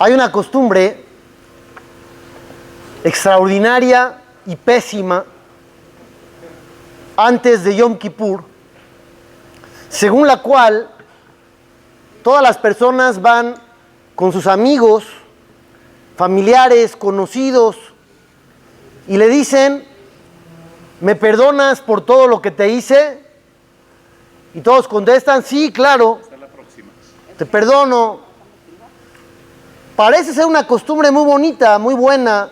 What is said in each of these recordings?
Hay una costumbre extraordinaria y pésima antes de Yom Kippur, según la cual todas las personas van con sus amigos, familiares, conocidos, y le dicen: ¿me perdonas por todo lo que te hice? Y todos contestan: sí, claro, te perdono. Parece ser una costumbre muy bonita, muy buena,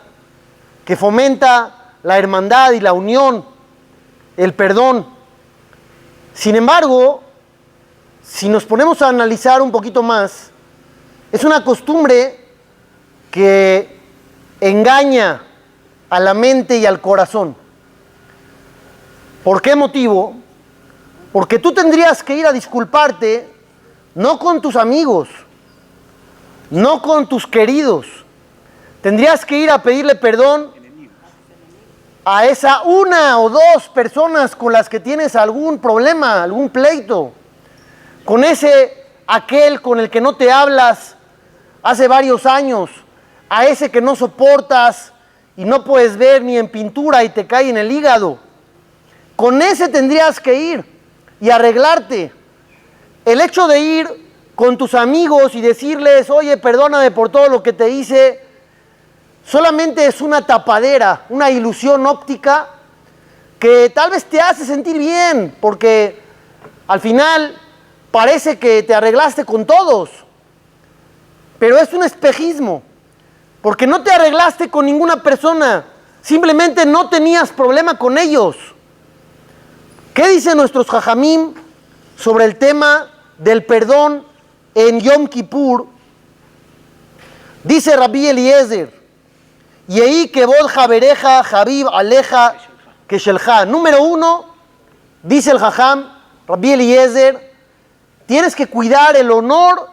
que fomenta la hermandad y la unión, el perdón. Sin embargo, si nos ponemos a analizar un poquito más, es una costumbre que engaña a la mente y al corazón. ¿Por qué motivo? Porque tú tendrías que ir a disculparte no con tus amigos, no con tus queridos. Tendrías que ir a pedirle perdón a esa una o dos personas con las que tienes algún problema, algún pleito. Con aquel con el que no te hablas hace varios años, a ese que no soportas y no puedes ver ni en pintura y te cae en el hígado. Con ese tendrías que ir y arreglarte. El hecho de ir con tus amigos y decirles: oye, perdóname por todo lo que te hice, solamente es una tapadera, una ilusión óptica que tal vez te hace sentir bien, porque al final parece que te arreglaste con todos, pero es un espejismo, porque no te arreglaste con ninguna persona, simplemente no tenías problema con ellos. ¿Qué dicen nuestros jajamim sobre el tema del perdón en Yom Kippur? Dice Rabbi Eliezer: Yehi kevod javereja Habib aleja keshelja. Número 1, dice el jajam Rabbi Eliezer, tienes que cuidar el honor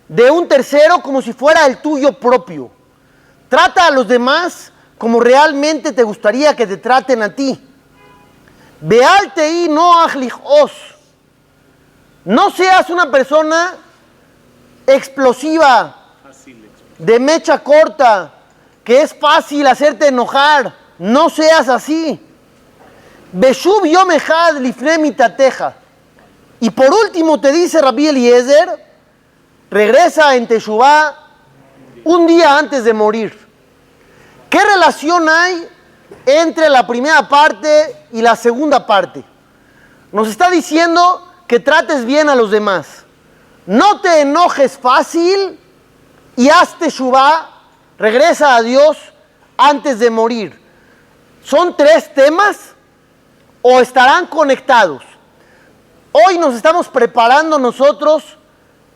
de un tercero como si fuera el tuyo propio. Trata a los demás como realmente te gustaría que te traten a ti. Bealtei no ajlijos. No seas una persona explosiva, de mecha corta, que es fácil hacerte enojar. No seas así. Beshuv yom echad lifnei mitateja. Y por último te dice Rabbi Eliezer: regresa en Teshuvá un día antes de morir. ¿Qué relación hay entre la primera parte y la segunda parte? Nos está diciendo que trates bien a los demás. No te enojes fácil y haz Teshuvá, regresa a Dios antes de morir. ¿Son 3 temas o estarán conectados? Hoy nos estamos preparando nosotros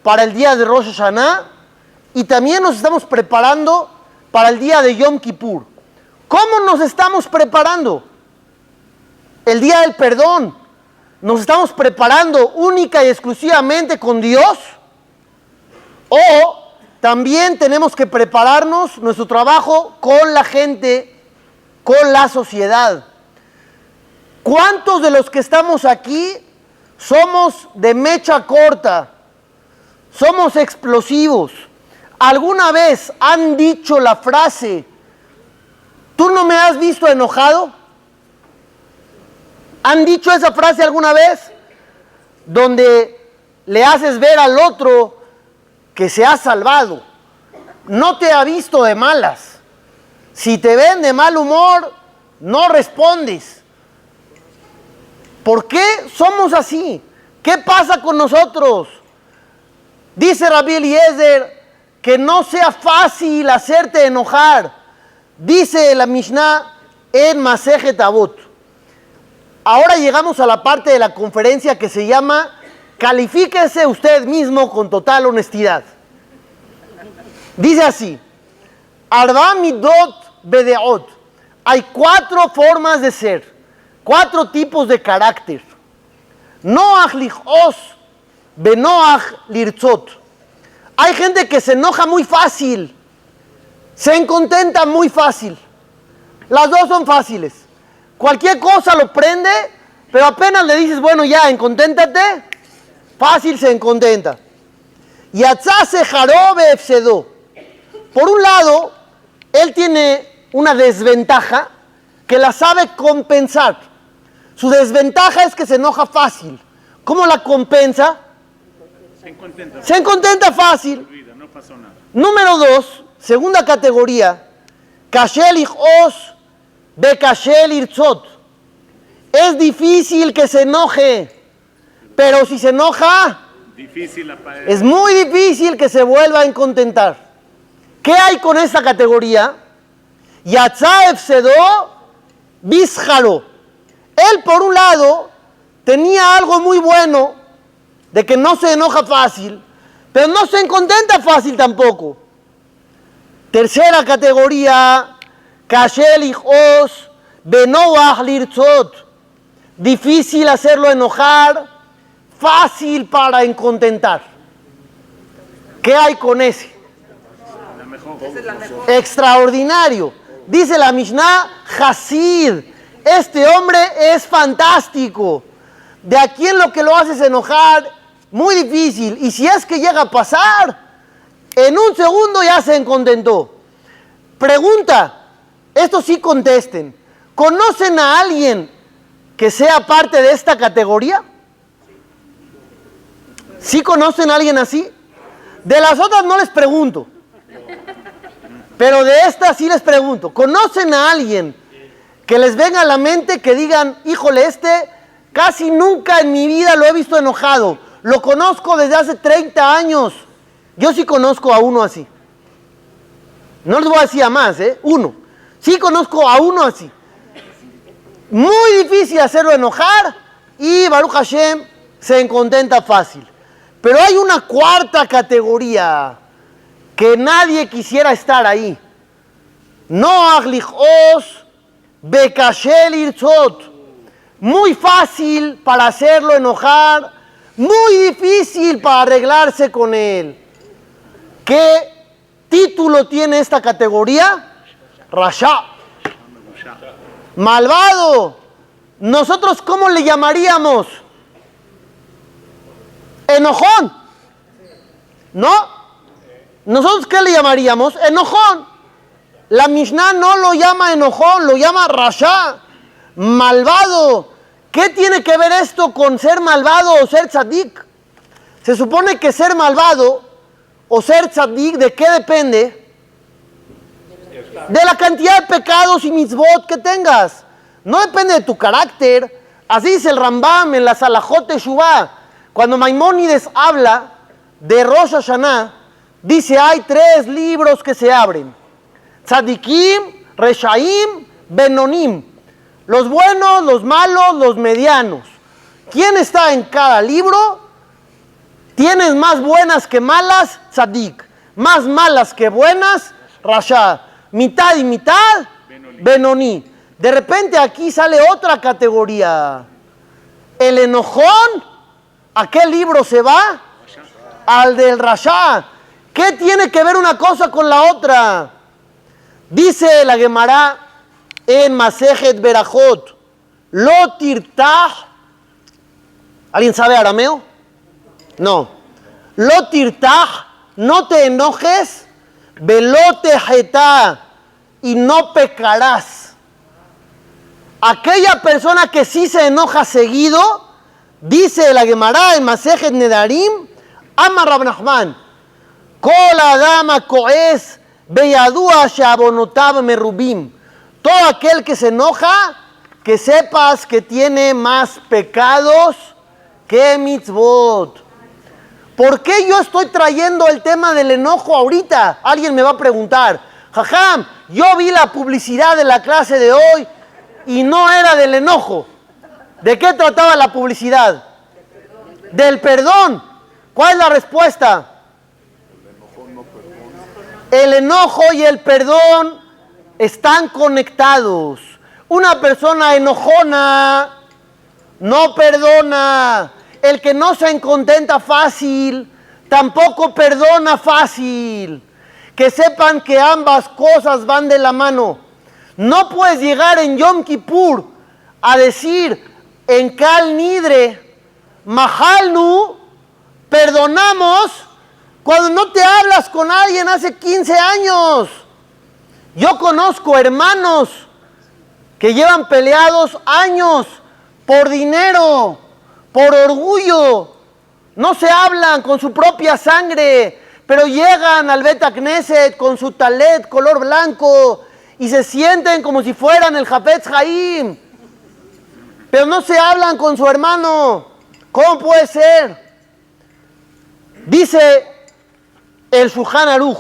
para el día de Rosh Hashanah y también nos estamos preparando para el día de Yom Kippur. ¿Cómo nos estamos preparando? El día del perdón. ¿Nos estamos preparando única y exclusivamente con Dios? ¿O también tenemos que prepararnos nuestro trabajo con la gente, con la sociedad? ¿Cuántos de los que estamos aquí somos de mecha corta? Somos explosivos. ¿Alguna vez han dicho la frase: ¿tú no me has visto enojado? ¿Han dicho esa frase alguna vez? Donde le haces ver al otro que se ha salvado. No te ha visto de malas. Si te ven de mal humor, no respondes. ¿Por qué somos así? ¿Qué pasa con nosotros? Dice Rabbi Eliezer que no sea fácil hacerte enojar. Dice la Mishnah en Masejet Avot. Ahora llegamos a la parte de la conferencia que se llama Califíquese usted mismo con total honestidad. Dice así: Arba midot bedeot. Hay 4 formas de ser, 4 tipos de carácter. Noach lichos, benoach lirtzot. Hay gente que se enoja muy fácil, se encontenta muy fácil. Las dos son fáciles. Cualquier cosa lo prende, pero apenas le dices: bueno, ya, enconténtate, fácil se encontenta. Yatzase jarobe efsedó. Por un lado, él tiene una desventaja que la sabe compensar. Su desventaja es que se enoja fácil. ¿Cómo la compensa? Se encontenta fácil. Olvida, no pasó nada. Número 2, segunda categoría, Kashel Ichos de Kashel Irtzot. Es difícil que se enoje, pero si se enoja, Difícil es muy difícil que se vuelva a contentar. ¿Qué hay con esta categoría? Yatza Efsedó Bisharo. Él, por un lado, tenía algo muy bueno de que no se enoja fácil, pero no se contenta fácil tampoco. Tercera categoría, Kashel Ichos Benoach Lirtzot. Difícil hacerlo enojar, fácil para contentar. ¿Qué hay con ese? La mejor. Extraordinario. Dice la Mishnah, Hasid, este hombre es fantástico. De aquí en lo que lo haces enojar, muy difícil. Y si es que llega a pasar, en un segundo ya se contentó. Pregunta, estos sí contesten. ¿Conocen a alguien que sea parte de esta categoría? ¿Sí conocen a alguien así? De las otras no les pregunto. Pero de esta sí les pregunto. ¿Conocen a alguien que les venga a la mente que digan, híjole, este casi nunca en mi vida lo he visto enojado? Lo conozco desde hace 30 años. Yo sí conozco a uno así. No les voy a decir a más, uno. Sí conozco a uno así. Muy difícil hacerlo enojar y Baruch Hashem se contenta fácil. Pero hay una cuarta categoría que nadie quisiera estar ahí. Noach lichos bekashel irtzot. Muy fácil para hacerlo enojar, muy difícil para arreglarse con él. ¿Qué título tiene esta categoría? Rasha. Malvado. ¿Nosotros cómo le llamaríamos? Enojón. ¿No? ¿Nosotros qué le llamaríamos? Enojón. La Mishnah no lo llama enojón, lo llama rasha. Malvado. ¿Qué tiene que ver esto con ser malvado o ser tzadik? Se supone que ser malvado o ser tzadik, ¿de qué depende? De la cantidad de pecados y mitzvot que tengas. No depende de tu carácter. Así dice el Rambam en la Salahot Teshuvah. Cuando Maimónides habla de Rosh Hashanah, dice hay 3 libros que se abren. Tzadikim, Reshaim, Benonim. Los buenos, los malos, los medianos. ¿Quién está en cada libro? Tienes más buenas que malas, Tzadik. Más malas que buenas, Rasha. Mitad y mitad, Benoní. De repente aquí sale otra categoría. El enojón, ¿a qué libro se va? Al del Rasha. ¿Qué tiene que ver una cosa con la otra? Dice la Gemara en Masejet Berajot, Lo tirtah. ¿Alguien sabe arameo? No. Lo tirtah, no te enojes. Velote jetá, y no pecarás. Aquella persona que sí se enoja seguido, dice la Gemara en Masejet Nedarim, Amar Rab Nachman, Kol Adama Koes Beyadua Shabonotab Merubim. Todo aquel que se enoja, que sepas que tiene más pecados que mitzvot. ¿Por qué yo estoy trayendo el tema del enojo ahorita? Alguien me va a preguntar, Jajam, yo vi la publicidad de la clase de hoy y no era del enojo. ¿De qué trataba la publicidad? Del perdón. ¿Cuál es la respuesta? El enojo y el perdón están conectados. Una persona enojona no perdona. El que no se contenta fácil, tampoco perdona fácil. Que sepan que ambas cosas van de la mano. No puedes llegar en Yom Kippur a decir en Kal Nidre, Mahalnu, perdonamos, Cuando no te hablas con alguien hace 15 años. Yo conozco hermanos que llevan peleados años por dinero, por orgullo. No se hablan con su propia sangre, pero llegan al Bet Knesset con su talet color blanco y se sienten como si fueran el Hafetz Haim. Pero no se hablan con su hermano. ¿Cómo puede ser? Dice el Shulchan Aruch.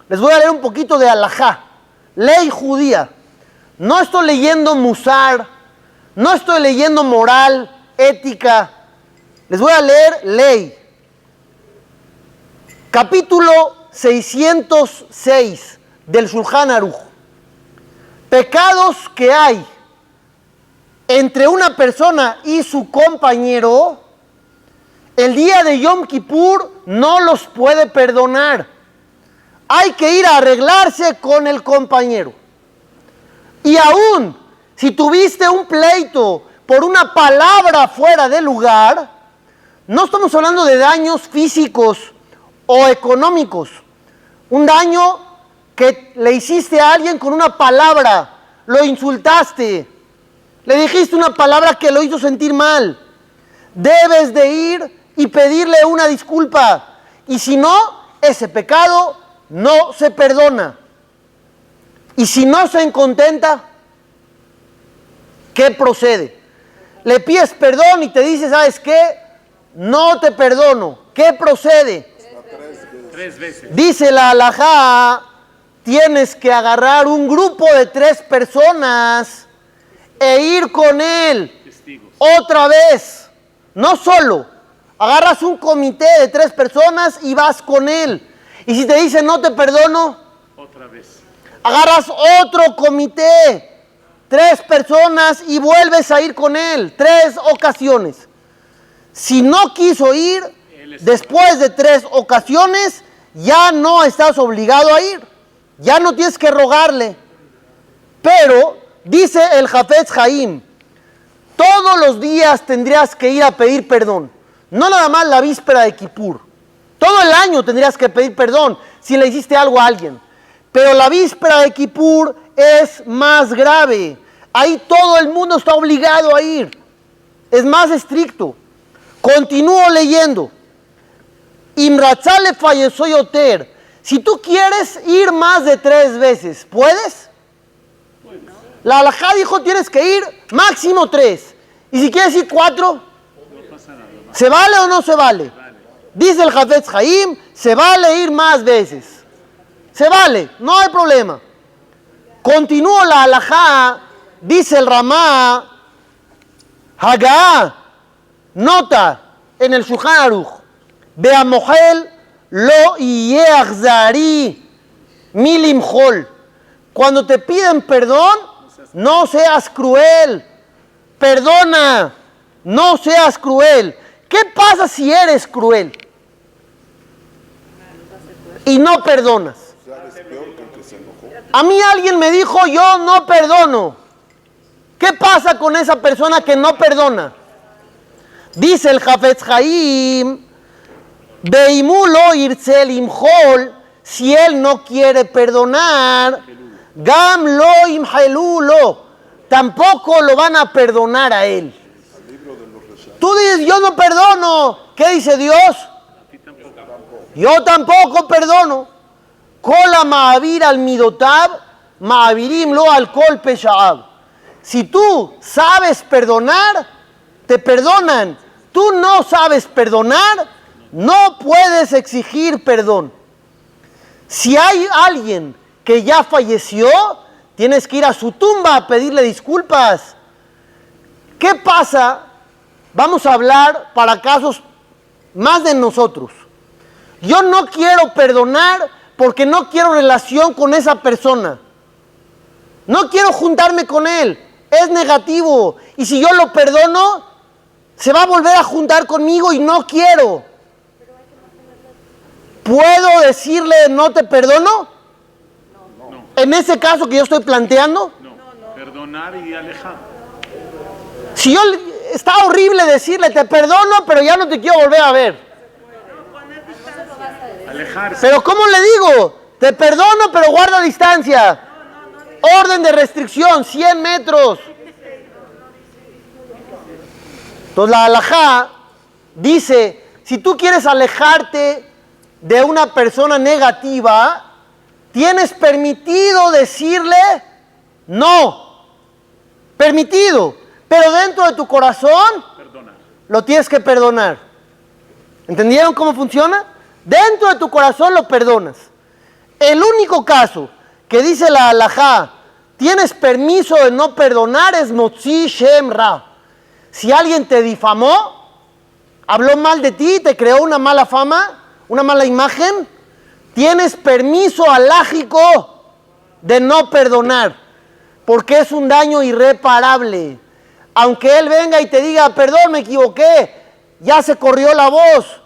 Les voy a leer un poquito de halajá, ley judía. No estoy leyendo musar, no estoy leyendo moral, ética. Les voy a leer ley. Capítulo 606 del Shulchan Aruch. Pecados que hay entre una persona y su compañero, el día de Yom Kippur no los puede perdonar. Hay que ir a arreglarse con el compañero. Y aún si tuviste un pleito por una palabra fuera de lugar, no estamos hablando de daños físicos o económicos. Un daño que le hiciste a alguien con una palabra, lo insultaste, le dijiste una palabra que lo hizo sentir mal. Debes de ir y pedirle una disculpa. Y si no, ese pecado no se perdona. Y si no se contenta, ¿qué procede? Le pides perdón y te dice, ¿sabes qué? No te perdono. ¿Qué procede? 3 veces. Dice la halajá, tienes que agarrar un grupo de 3 personas e ir con él. Testigos. Otra vez, no solo. Agarras un comité de 3 personas y vas con él. Y si te dice no te perdono, Otra vez. agarras otro comité, 3 personas y vuelves a ir con él. 3 ocasiones. Si no quiso ir, después de 3 ocasiones, ya no estás obligado a ir. Ya no tienes que rogarle. Pero, dice el Hafetz Haim, todos los días tendrías que ir a pedir perdón. No nada más la víspera de Kippur. Todo el año tendrías que pedir perdón si le hiciste algo a alguien. Pero la víspera de Kippur es más grave. Ahí todo el mundo está obligado a ir. Es más estricto. Continúo leyendo. Imratzale falleció Yoter. Si tú quieres ir más de 3 veces, ¿puedes? La halajá dijo tienes que ir máximo 3. Y si quieres ir 4, ¿se vale o no se vale? Dice el Hafetz Haim, se vale ir más veces. Se vale, no hay problema. Continúo la halajá, dice el Ramá, Hagá, nota en el Shulchan Aruch, Be'amohel lo yehachzari milimhol. Cuando te piden perdón, no seas cruel. Perdona, no seas cruel. ¿Qué pasa si eres cruel y no perdonas? A mí alguien me dijo, yo no perdono. ¿Qué pasa con esa persona que no perdona? Dice el Hafetz Haim, Beimulo irtzel imhol, si él no quiere perdonar, Gam lo imhelulo, tampoco lo van a perdonar a él. Tú dices, yo no perdono. ¿Qué dice Dios? Yo tampoco perdono. Kola ma'avir al midotab, ma'avirim lo al kol peshaab. Si tú sabes perdonar, te perdonan. Tú no sabes perdonar, no puedes exigir perdón. Si hay alguien que ya falleció, tienes que ir a su tumba a pedirle disculpas. ¿Qué pasa? Vamos a hablar para casos más de nosotros. Yo no quiero perdonar porque no quiero relación con esa persona. No quiero juntarme con él. Es negativo. Y si yo lo perdono, se va a volver a juntar conmigo y no quiero. ¿Puedo decirle no te perdono? No. En ese caso que yo estoy planteando. No. Perdonar y alejar. Si yo, está horrible decirle te perdono, pero ya no te quiero volver a ver. Alejarse. Pero ¿cómo le digo? Te perdono, pero guarda distancia. Orden de restricción, 100 metros. Entonces la halajá dice, si tú quieres alejarte de una persona negativa, tienes permitido decirle no. Permitido. Pero dentro de tu corazón Perdonar. lo tienes que perdonar. ¿Entendieron cómo funciona? Dentro de tu corazón lo perdonas. El único caso que dice la halajá, tienes permiso de no perdonar es motzi shem ra. Si alguien te difamó, habló mal de ti, te creó una mala fama, una mala imagen, tienes permiso halájico de no perdonar, porque es un daño irreparable. Aunque él venga y te diga, perdón, me equivoqué, ya se corrió la voz,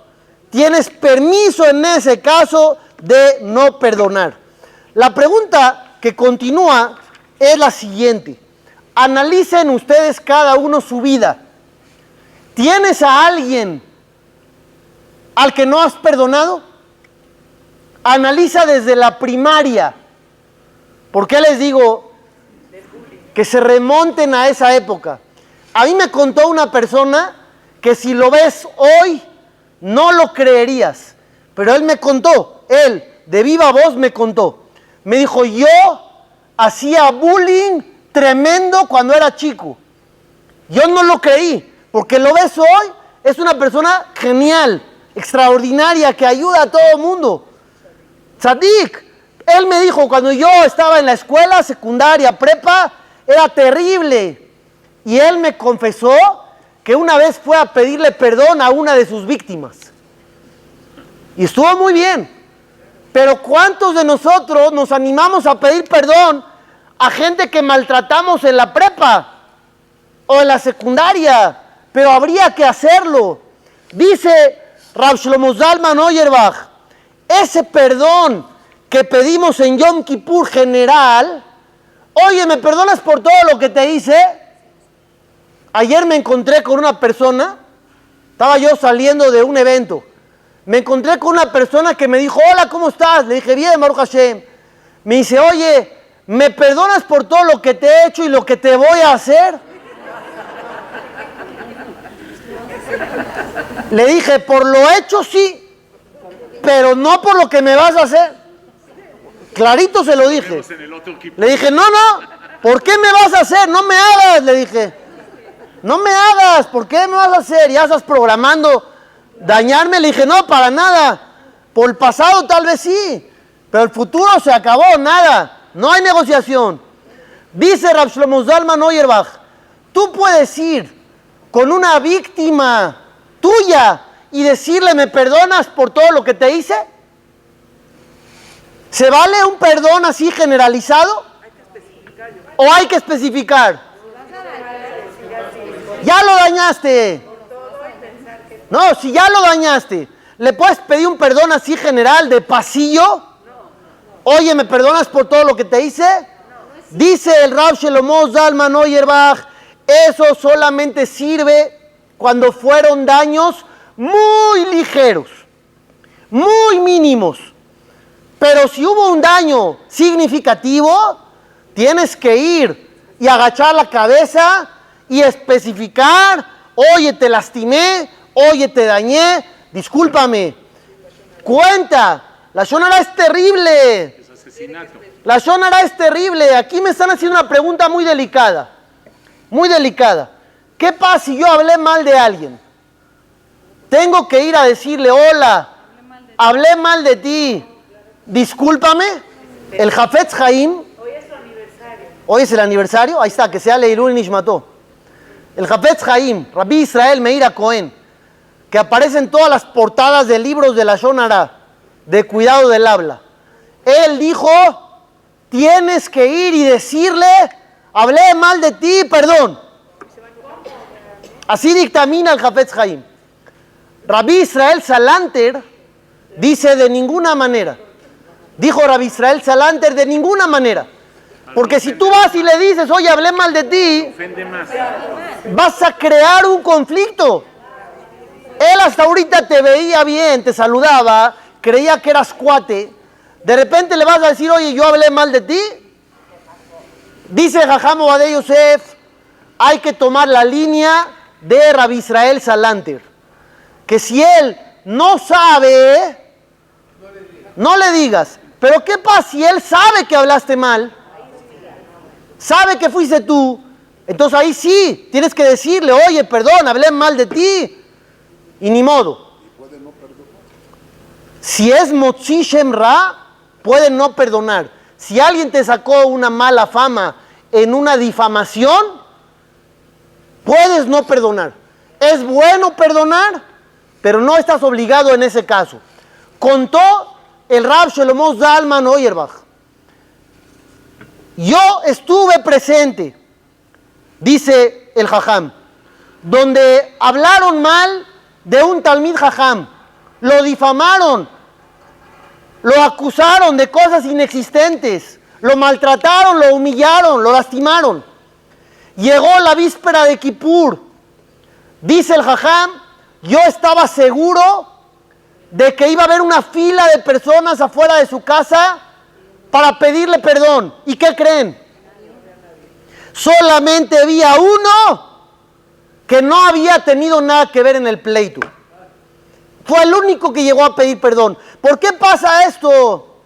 tienes permiso en ese caso de no perdonar. La pregunta que continúa es la siguiente. Analicen ustedes cada uno su vida. ¿Tienes a alguien al que no has perdonado? Analiza desde la primaria. ¿Por qué les digo que se remonten a esa época? A mí me contó una persona que si lo ves hoy no lo creerías, pero él me contó, él de viva voz me contó. Me dijo, yo hacía bullying tremendo cuando era chico. Yo no lo creí, porque lo ves hoy, es una persona genial, extraordinaria, que ayuda a todo el mundo. Tzadik, él me dijo, cuando yo estaba en la escuela secundaria, prepa, era terrible. Y él me confesó que una vez fue a pedirle perdón a una de sus víctimas. Y estuvo muy bien. Pero ¿cuántos de nosotros nos animamos a pedir perdón a gente que maltratamos en la prepa o en la secundaria? Pero habría que hacerlo. Dice Rav Shlomo Zalman Auerbach, ese perdón que pedimos en Yom Kippur general, oye, ¿me perdonas por todo lo que te hice? Ayer me encontré con una persona, estaba yo saliendo de un evento, me encontré con una persona que me dijo, hola, ¿cómo estás? Le dije, bien, Baruch Hashem. Me dice, oye, ¿me perdonas por todo lo que te he hecho y lo que te voy a hacer? Le dije, por lo hecho sí, pero no por lo que me vas a hacer. Clarito se lo dije. Le dije, no, ¿por qué me vas a hacer? No me hagas, le dije. No me hagas, ¿por qué me vas a hacer? Ya estás programando dañarme. Le dije, no, para nada. Por el pasado tal vez sí, pero el futuro se acabó, nada. No hay negociación. Dice Rav Shlomo Zalman Auerbach, tú puedes ir con una víctima tuya y decirle, ¿me perdonas por todo lo que te hice? ¿Se vale un perdón así generalizado? ¿O hay que especificar? Ya lo dañaste. No, si ya lo dañaste, ¿le puedes pedir un perdón así general de pasillo? Oye, ¿me perdonas por todo lo que te hice? Dice el Rav Shlomo Zalman Auerbach, eso solamente sirve cuando fueron daños muy ligeros, muy mínimos. Pero si hubo un daño significativo, tienes que ir y agachar la cabeza y especificar, oye, te lastimé, oye, te dañé, discúlpame. Cuenta, la Lashon Hara es terrible. Es asesinato. La Lashon Hara es terrible. Aquí me están haciendo una pregunta muy delicada. Muy delicada. ¿Qué pasa si yo hablé mal de alguien? Tengo que ir a decirle, hola, hablé mal de ti, discúlpame. El Hafetz Haim. Hoy es su aniversario. Hoy es el aniversario. Ahí está, que sea Leilul Nishmato. El Hafetz Haim, Rabbi Israel Meir Cohen, que aparece en todas las portadas de libros de la Lashon Hara, de cuidado del habla. Él dijo, tienes que ir y decirle, hablé mal de ti, perdón. Así dictamina el Hafetz Haim. Rabbi Israel Salanter dice de ninguna manera. Dijo Rabbi Israel Salanter de ninguna manera. Porque si tú vas y le dices, oye, hablé mal de ti, Ofende más. vas a crear un conflicto. Él hasta ahorita te veía bien, te saludaba, creía que eras cuate, de repente le vas a decir, oye, yo hablé mal de ti. Dice Jajam Ovadia Yosef, hay que tomar la línea de Rabbi Israel Salanter, que si él no sabe, no le digas. Pero ¿qué pasa si él sabe que hablaste mal? Sabe que fuiste tú. Entonces ahí sí, tienes que decirle, oye, perdón, hablé mal de ti. Y ni modo. Si es Motzi Shem Ra, puede no perdonar. Si alguien te sacó una mala fama en una difamación, puedes no perdonar. Es bueno perdonar, pero no estás obligado en ese caso. Contó el Rab Shlomo Zalman Auerbach. Yo estuve presente, dice el Jajam, donde hablaron mal de un Talmid Jajam, lo difamaron, lo acusaron de cosas inexistentes, lo maltrataron, lo humillaron, lo lastimaron. Llegó la víspera de Kippur, dice el Jajam, yo estaba seguro de que iba a haber una fila de personas afuera de su casa para pedirle perdón. ¿Y qué creen? Solamente había uno que no había tenido nada que ver en el pleito. Fue el único que llegó a pedir perdón. ¿Por qué pasa esto?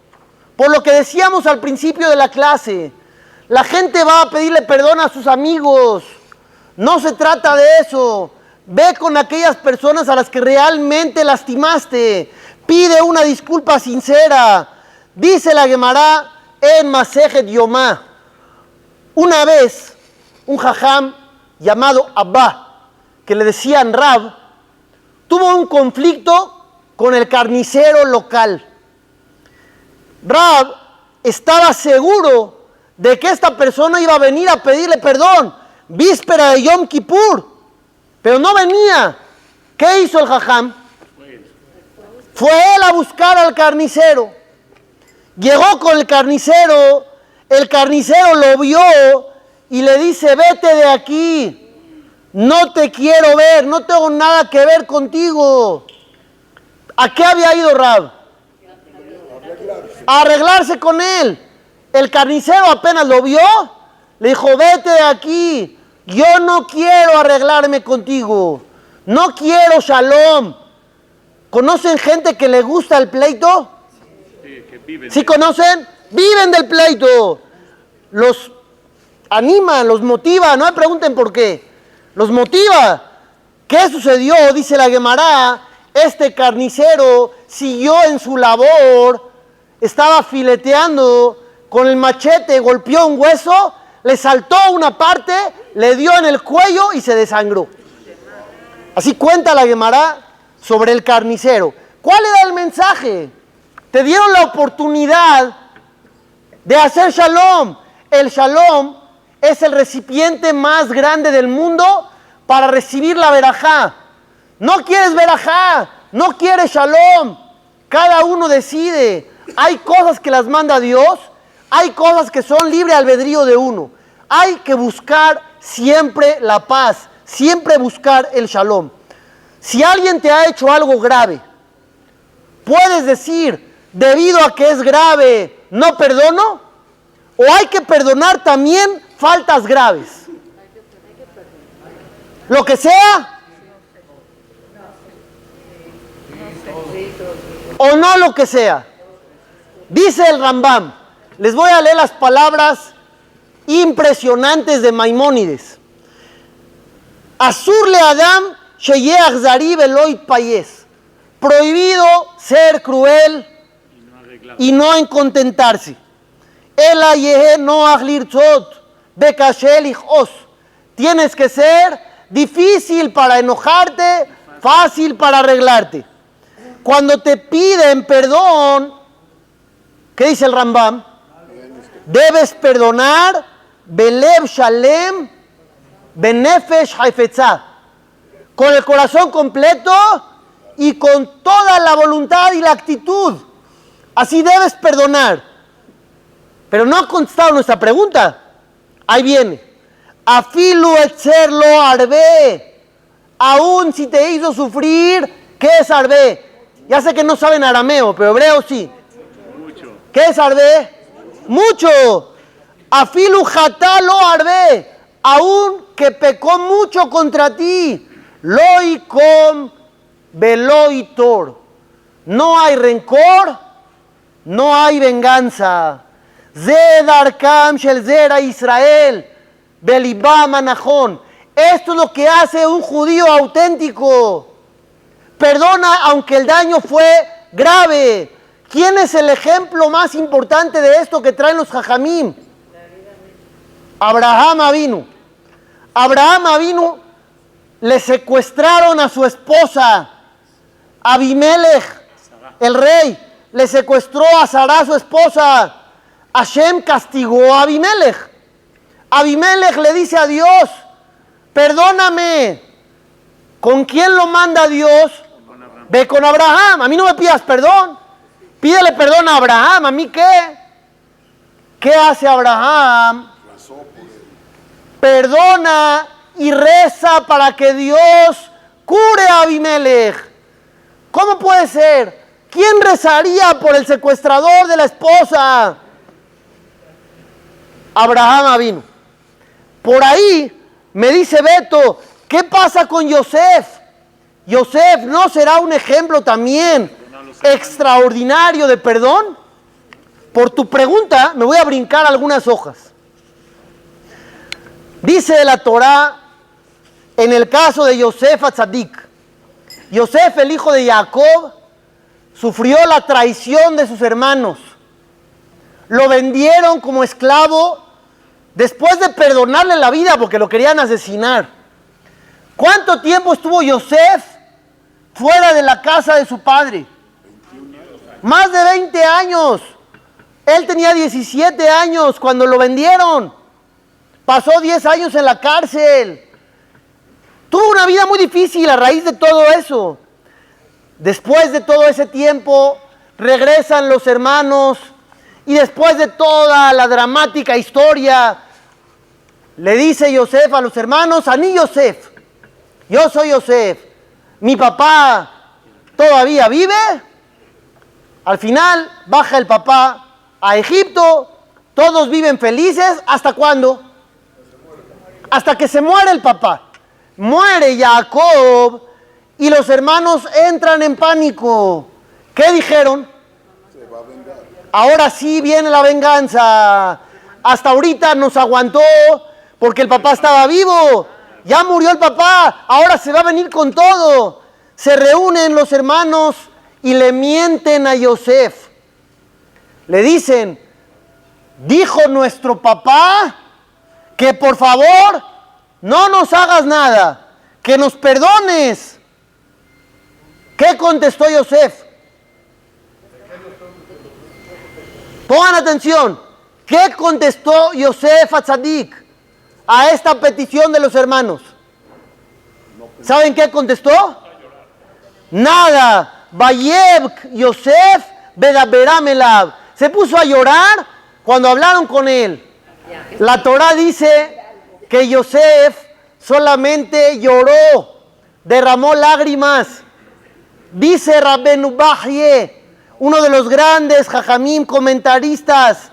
Por lo que decíamos al principio de la clase. La gente va a pedirle perdón a sus amigos. No se trata de eso. Ve con aquellas personas a las que realmente lastimaste. Pide una disculpa sincera. Dice la Gemara en Masejet Yomá. Una vez, un jajam llamado Abba, que le decían Rab, tuvo un conflicto con el carnicero local. Rab estaba seguro de que esta persona iba a venir a pedirle perdón, víspera de Yom Kippur, pero no venía. ¿Qué hizo el jajam? Fue él a buscar al carnicero. Llegó con el carnicero lo vio y le dice, vete de aquí, no te quiero ver, no tengo nada que ver contigo. ¿A qué había ido Rab? A arreglarse con él. El carnicero apenas lo vio, le dijo, vete de aquí, yo no quiero arreglarme contigo, no quiero shalom. ¿Conocen gente que le gusta el pleito? ¿Sí conocen? Viven del pleito. Los animan, los motiva, no me pregunten por qué. Los motiva. ¿Qué sucedió? Dice la Gemara, este carnicero siguió en su labor, estaba fileteando con el machete, golpeó un hueso, le saltó una parte, le dio en el cuello y se desangró. Así cuenta la Gemara sobre el carnicero. ¿Cuál era el mensaje? Te dieron la oportunidad de hacer shalom. El shalom es el recipiente más grande del mundo para recibir la verajá. No quieres verajá, no quieres shalom. Cada uno decide. Hay cosas que las manda Dios, hay cosas que son libre albedrío de uno. Hay que buscar siempre la paz, siempre buscar el shalom. Si alguien te ha hecho algo grave, puedes decir, debido a que es grave, no perdono, o hay que perdonar también faltas graves. Lo que sea, o no lo que sea. Dice el Rambam, les voy a leer las palabras impresionantes de Maimónides. Asur le Adam sheyeach zari veloy payes. Prohibido ser cruel y no en contentarse. Ela yehe noach lirtzot bekashel ichos. Tienes que ser difícil para enojarte, fácil para arreglarte. Cuando te piden perdón, ¿qué dice el Rambam? Debes perdonar belev shalem benefesh haifetzah, con el corazón completo y con toda la voluntad y la actitud. Así debes perdonar. Pero no ha contestado nuestra pregunta. Ahí viene. Afilu etzerlo arbe. Aún si te hizo sufrir, ¿qué es arbe? Ya sé que no saben arameo, pero hebreo sí. Mucho. ¿Qué es arbe? Mucho. Afilu lo arbe. Aún que pecó mucho contra ti. Loicom veloitor. No hay rencor, no hay venganza. Zedarkam shel zera Israel. Belibam anajón. Esto es lo que hace un judío auténtico. Perdona aunque el daño fue grave. ¿Quién es el ejemplo más importante de esto que traen los jajamim? Abraham Avinu. Abraham Avinu le secuestraron a su esposa. Abimelech, el rey, le secuestró a Sará, su esposa. Hashem castigó a Abimelech. Abimelech le dice a Dios, perdóname. ¿Con quién lo manda Dios? Ve con Abraham. A mí no me pidas perdón. Pídele perdón a Abraham. ¿A mí qué? ¿Qué hace Abraham? Perdona y reza para que Dios cure a Abimelech. ¿Cómo puede ser? ¿Quién rezaría por el secuestrador de la esposa? Abraham vino. Por ahí me dice Beto, ¿qué pasa con Yosef? Yosef no será un ejemplo también extraordinario de perdón. Por tu pregunta me voy a brincar algunas hojas. Dice la Torá en el caso de Yosef Atzadik. Yosef, el hijo de Jacob, sufrió la traición de sus hermanos. Lo vendieron como esclavo después de perdonarle la vida porque lo querían asesinar. ¿Cuánto tiempo estuvo Yosef fuera de la casa de su padre? Más de 20 años. Él tenía 17 años cuando lo vendieron. Pasó 10 años en la cárcel. Tuvo una vida muy difícil a raíz de todo eso. Después de todo ese tiempo, regresan los hermanos y después de toda la dramática historia, le dice Yosef a los hermanos, Aní Yosef, yo soy Yosef, mi papá todavía vive. Al final baja el papá a Egipto, todos viven felices, ¿hasta cuándo? Hasta que se muere el papá. Muere Jacob y los hermanos entran en pánico. ¿Qué dijeron? Se va a vengar. Ahora sí viene la venganza. Hasta ahorita nos aguantó porque el papá estaba vivo. Ya murió el papá, ahora se va a venir con todo. Se reúnen los hermanos y le mienten a Yosef. Le dicen, dijo nuestro papá que por favor no nos hagas nada, que nos perdones. ¿Qué contestó Yosef? Pongan atención. ¿Qué contestó Yosef Atzadik a esta petición de los hermanos? ¿Saben qué contestó? Nada. Vayeb Yosef bedaberam elav. Se puso a llorar cuando hablaron con él. La Torá dice que Yosef solamente lloró, derramó lágrimas. Dice Rabbenu Bahye, uno de los grandes jajamim comentaristas,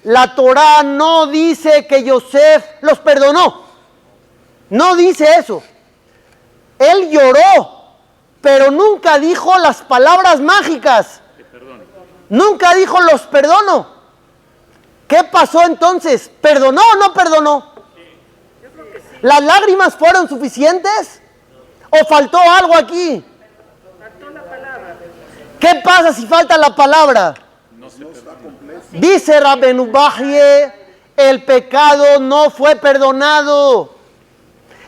la Torá no dice que Yosef los perdonó. No dice eso. Él lloró, pero nunca dijo las palabras mágicas. Nunca dijo los perdono. ¿Qué pasó entonces? ¿Perdonó o no perdonó? ¿Las lágrimas fueron suficientes? ¿O faltó algo aquí? ¿Qué pasa si falta la palabra? Dice Rabbenu Bahye, el pecado no fue perdonado.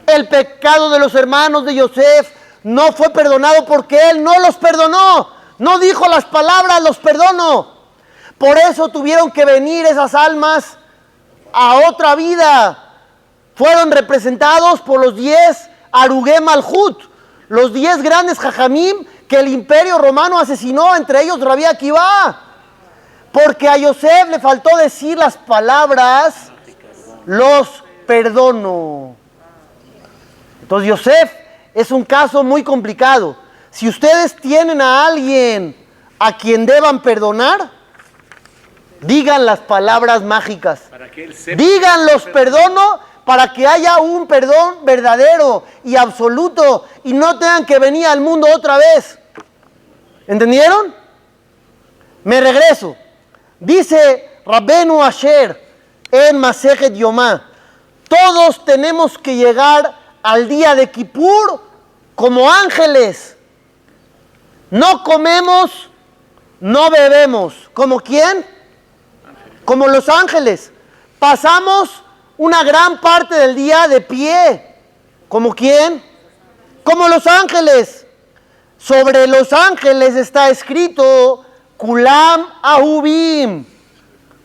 El pecado de los hermanos de Yosef no fue perdonado porque él no los perdonó. No dijo las palabras, los perdono. Por eso tuvieron que venir esas almas a otra vida. Fueron representados por los 10 Arugé Malhut, los 10 grandes jajamim que el imperio romano asesinó, entre ellos Rabbi Akiva. Porque a Yosef le faltó decir las palabras, los perdono. Entonces Yosef es un caso muy complicado. si ustedes tienen a alguien a quien deban perdonar, digan las palabras mágicas. Para que él sepa. Digan los perdono para que haya un perdón verdadero y absoluto y no tengan que venir al mundo otra vez. ¿Entendieron? Me regreso. Dice Rabbenu Asher en Masejet Yomá, todos tenemos que llegar al día de Kippur como ángeles. No comemos, no bebemos. ¿Como quién? Como los ángeles. Pasamos una gran parte del día de pie. ¿Como quién? Como los ángeles. Sobre los ángeles está escrito Kulam Ahubim.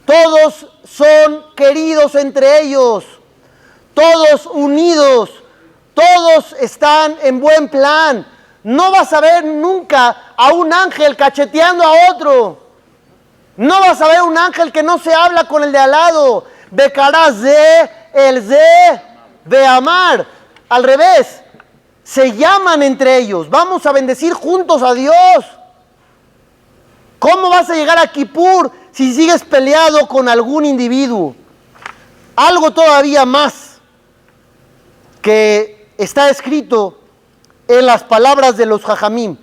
Todos son queridos entre ellos. Todos unidos. Todos están en buen plan. No vas a ver nunca a un ángel cacheteando a otro. No vas a ver un ángel que no se habla con el de al lado. Becarás de, el de, de amar. Al revés, se llaman entre ellos. Vamos a bendecir juntos a Dios. ¿Cómo vas a llegar a Kippur si sigues peleado con algún individuo? Algo todavía más que está escrito en las palabras de los Jajamim.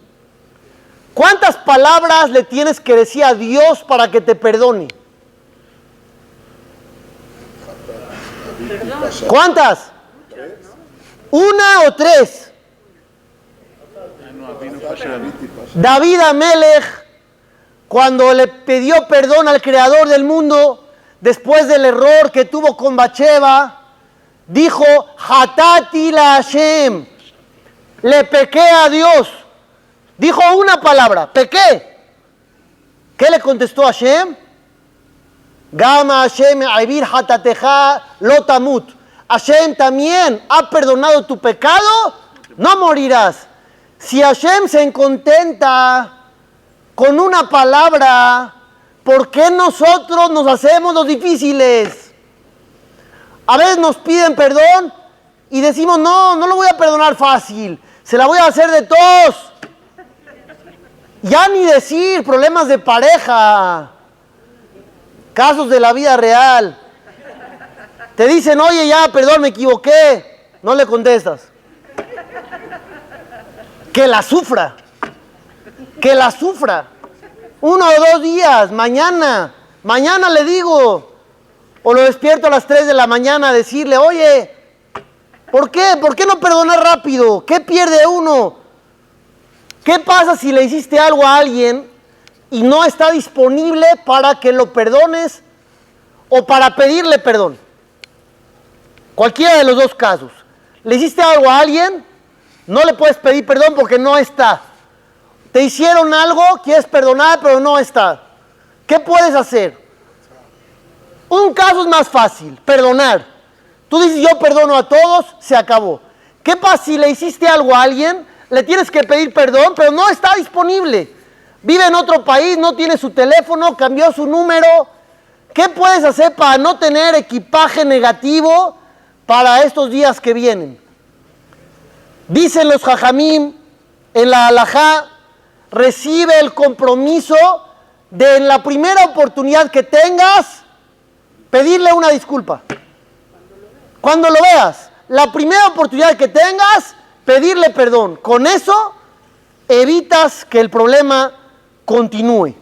¿Cuántas palabras le tienes que decir a Dios para que te perdone? ¿Cuántas? ¿Una o tres? David Amelech, cuando le pidió perdón al Creador del mundo, después del error que tuvo con Bathsheba, dijo, Hatati la Hashem, le pequé a Dios. Dijo una palabra, pequé. ¿Qué le contestó Hashem? Gama Hashem aibir hatateja lotamut. Hashem también ha perdonado tu pecado, no morirás. Si Hashem se contenta con una palabra, ¿por qué nosotros nos hacemos los difíciles? A veces nos piden perdón y decimos, no lo voy a perdonar fácil, se la voy a hacer de tos. Ya ni decir problemas de pareja, casos de la vida real. Te dicen, oye, ya, perdón, me equivoqué. No le contestas. Que la sufra. Que la sufra. 1 o 2 días, mañana le digo. O lo despierto a las 3 de la mañana a decirle, oye, ¿por qué? ¿Por qué no perdonar rápido? ¿Qué pierde uno? ¿Qué pasa si le hiciste algo a alguien y no está disponible para que lo perdones o para pedirle perdón? Cualquiera de los dos casos. Le hiciste algo a alguien, no le puedes pedir perdón porque no está. Te hicieron algo, quieres perdonar, pero no está. ¿Qué puedes hacer? Un caso es más fácil, perdonar. Tú dices, yo perdono a todos, se acabó. ¿Qué pasa si le hiciste algo a alguien? Le tienes que pedir perdón, pero no está disponible. Vive en otro país, no tiene su teléfono, cambió su número. ¿Qué puedes hacer para no tener equipaje negativo para estos días que vienen? Dicen los Jajamim en la Halajá, recibe el compromiso de en la primera oportunidad que tengas, pedirle una disculpa. Cuando lo veas, la primera oportunidad que tengas, pedirle perdón. Con eso evitas que el problema continúe.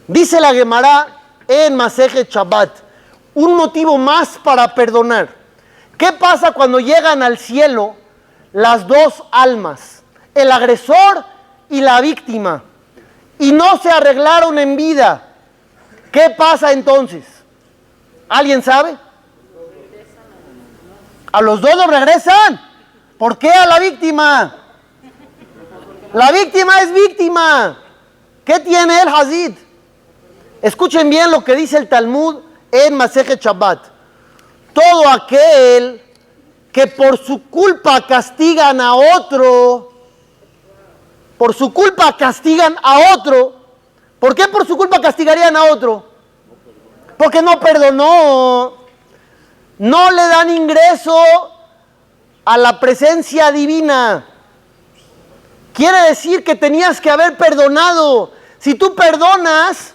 Dice la Gemara en Masejet Shabbat, un motivo más para perdonar. ¿Qué pasa cuando llegan al cielo las dos almas, el agresor y la víctima, y no se arreglaron en vida? ¿Qué pasa entonces? ¿Alguien sabe? ¿A los dos los regresan? ¿Por qué a la víctima? La víctima es víctima. ¿Qué tiene el Hazid? Escuchen bien lo que dice el Talmud en Masejet Shabbat. Todo aquel que por su culpa castigan a otro, por su culpa castigan a otro. ¿Por qué por su culpa castigarían a otro? Porque no perdonó. No le dan ingreso a la presencia divina. quiere decir que tenías que haber perdonado. Si tú perdonas,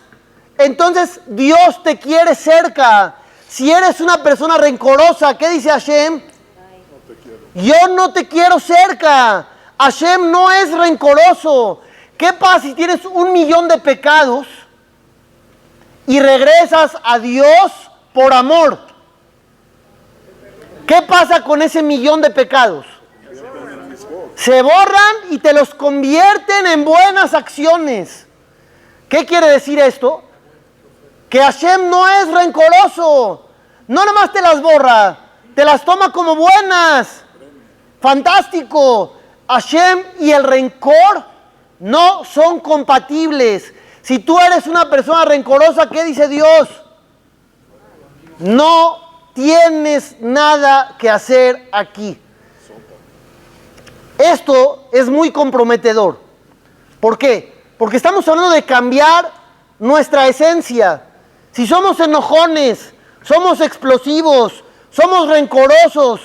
entonces Dios te quiere cerca. Si eres una persona rencorosa, ¿qué dice Hashem? Yo no te quiero cerca. Hashem no es rencoroso. ¿Qué pasa si tienes 1.000.000 de pecados y regresas a Dios por amor? ¿Qué pasa con ese 1.000.000 de pecados? Se borran y te los convierten en buenas acciones. ¿Qué quiere decir esto? Que Hashem no es rencoroso. No nomás te las borra, te las toma como buenas. Fantástico. Hashem y el rencor no son compatibles. Si tú eres una persona rencorosa, ¿qué dice Dios? No tienes nada que hacer aquí. Esto es muy comprometedor. ¿Por qué? Porque estamos hablando de cambiar nuestra esencia. Si somos enojones, somos explosivos, somos rencorosos,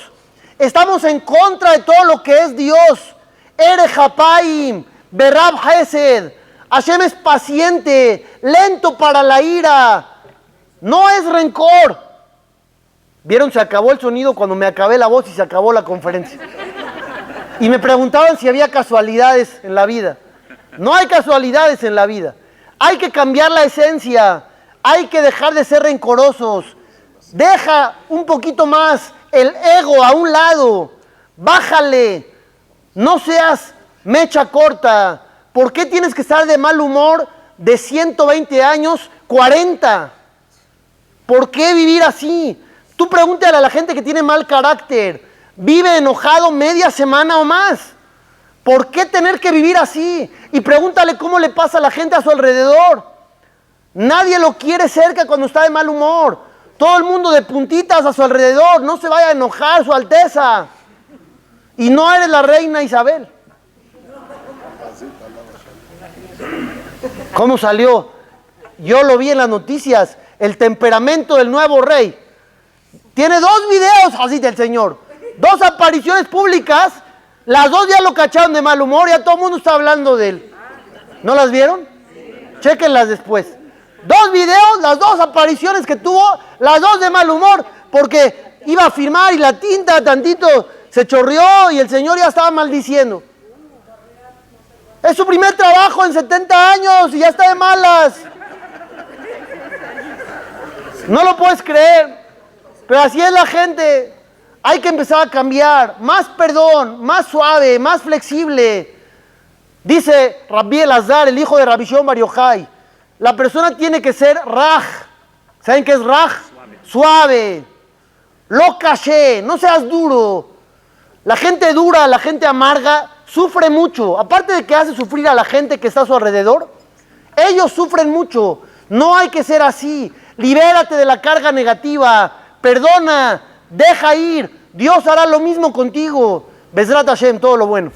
estamos en contra de todo lo que es Dios. Ere Hapaim, Berab Hesed. Hashem es paciente, lento para la ira. No es rencor. ¿Vieron? Se acabó el sonido cuando me acabé la voz y se acabó la conferencia. Y me preguntaban si había casualidades en la vida. No hay casualidades en la vida. Hay que cambiar la esencia. Hay que dejar de ser rencorosos. Deja un poquito más el ego a un lado. Bájale. No seas mecha corta. ¿Por qué tienes que estar de mal humor de 120 años, 40? ¿Por qué vivir así? Tú pregúntale a la gente que tiene mal carácter. Vive enojado media semana o más. ¿Por qué tener que vivir así? Y pregúntale cómo le pasa a la gente a su alrededor. Nadie lo quiere cerca cuando está de mal humor. Todo el mundo de puntitas a su alrededor. No se vaya a enojar, Su Alteza. Y no eres la reina Isabel. ¿Cómo salió? Yo lo vi en las noticias. El temperamento del nuevo rey. Tiene 2 videos así del señor. 2 apariciones públicas. Las 2 ya lo cacharon de mal humor. Ya todo el mundo está hablando de él. ¿No las vieron? Chéquenlas después. 2 videos, las 2 apariciones que tuvo. Las 2 de mal humor. Porque iba a firmar y la tinta tantito se chorreó y el señor ya estaba maldiciendo. Es su primer trabajo en 70 años y ya está de malas. No lo puedes creer. Pero así es la gente. Hay que empezar a cambiar. Más perdón, más suave, más flexible. Dice Rabbi Elazar, el hijo de Rabbi Shimon Bar Yochai, la persona tiene que ser raj. ¿Saben qué es raj? Suave. Lo caché, no seas duro. La gente dura, la gente amarga, sufre mucho. Aparte de que hace sufrir a la gente que está a su alrededor, ellos sufren mucho. No hay que ser así. Libérate de la carga negativa. Perdona, deja ir. Dios hará lo mismo contigo. Bezrat Hashem, todo lo bueno.